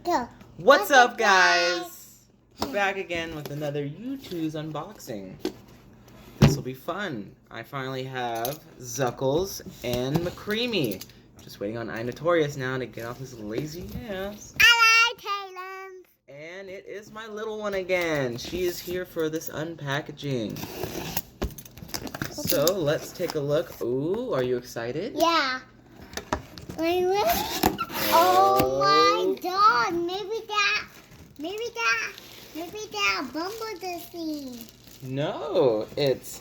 Okay. What's up, guys? Back again with another Youtooz unboxing. This will be fun. I finally have Zuckles and McCreamy. Just waiting on Notorious now to get off his lazy ass. I like Taylor. And it is my little one again. She is here for this unpackaging. So let's take a look. Ooh, are you excited? Yeah. Wait, what? Oh my God! Maybe that bumblebee. No, it's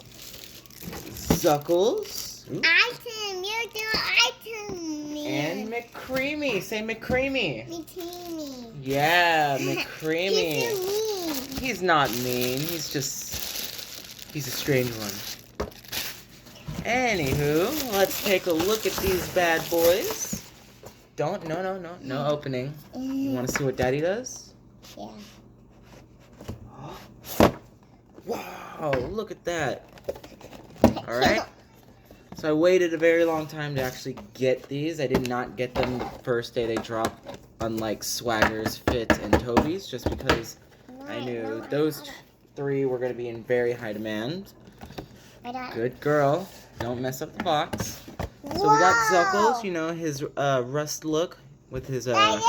Zuckles. Ooh. Item, you're the item. And McCreamy. Say McCreamy. McCreamy. Yeah, McCreamy. He's so mean. He's not mean. He's a strange one. Anywho, let's take a look at these bad boys. No opening. You want to see what Daddy does? Yeah. Wow, look at that. Alright. So I waited a very long time to actually get these. I did not get them the first day they dropped, unlike Swagger's, Fit, and Toby's, just because I knew those three were going to be in very high demand. Good girl. Don't mess up the box. So we got Zuckles, you know, his rust look with his rock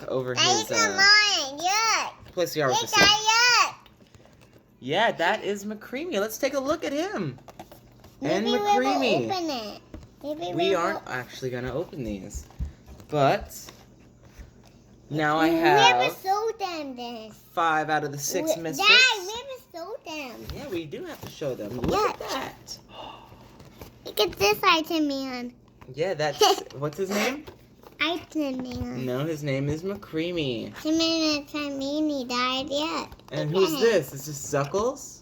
over his place the artist. Yeah, that is McCreamy. Let's take a look at him. And McCreamy. We aren't actually gonna open these, but now I have 5 out of the 6 Misfits. Dad, we never sold them. Yeah, we do have to show them. Look at that. Look at this item man. Yeah, that's what's his name? Item man. No, his name is McCreamy. He died yet. And who's this? Is this Zuckles?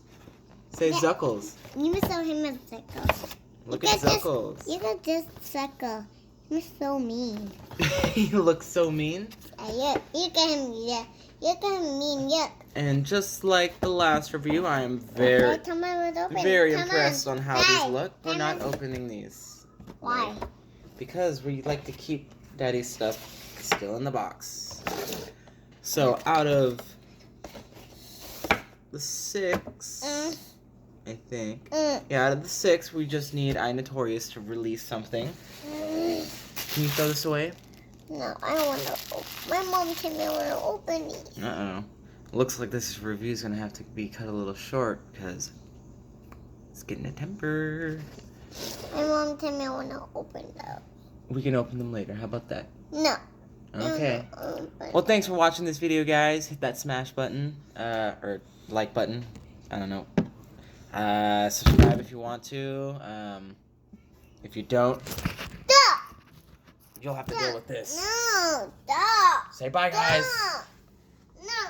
Say Zuckles. You must show him a Zuckles. Look at Zuckles. You got this Zuckles. He's so mean. He looks so mean. Yeah, you got him. Yeah, you got him mean. Yeah. And just like the last review, I am very impressed on how these look. We're not opening these. Why? Because we like to keep Daddy's stuff still in the box. So out of the 6, I think. Yeah, out of the 6, we just need Notorious to release something. Can you throw this away? No, I don't want to open. My mom told me I want to open these. Uh-oh. Looks like this review is going to have to be cut a little short because it's getting a temper. My mom told me I want to open those. We can open them later. How about that? No. Okay. Well, thanks for watching this video, guys. Hit that smash button, or like button. I don't know. Subscribe if you want to. If you don't, you'll have to deal with this. No, stop. Say bye, guys.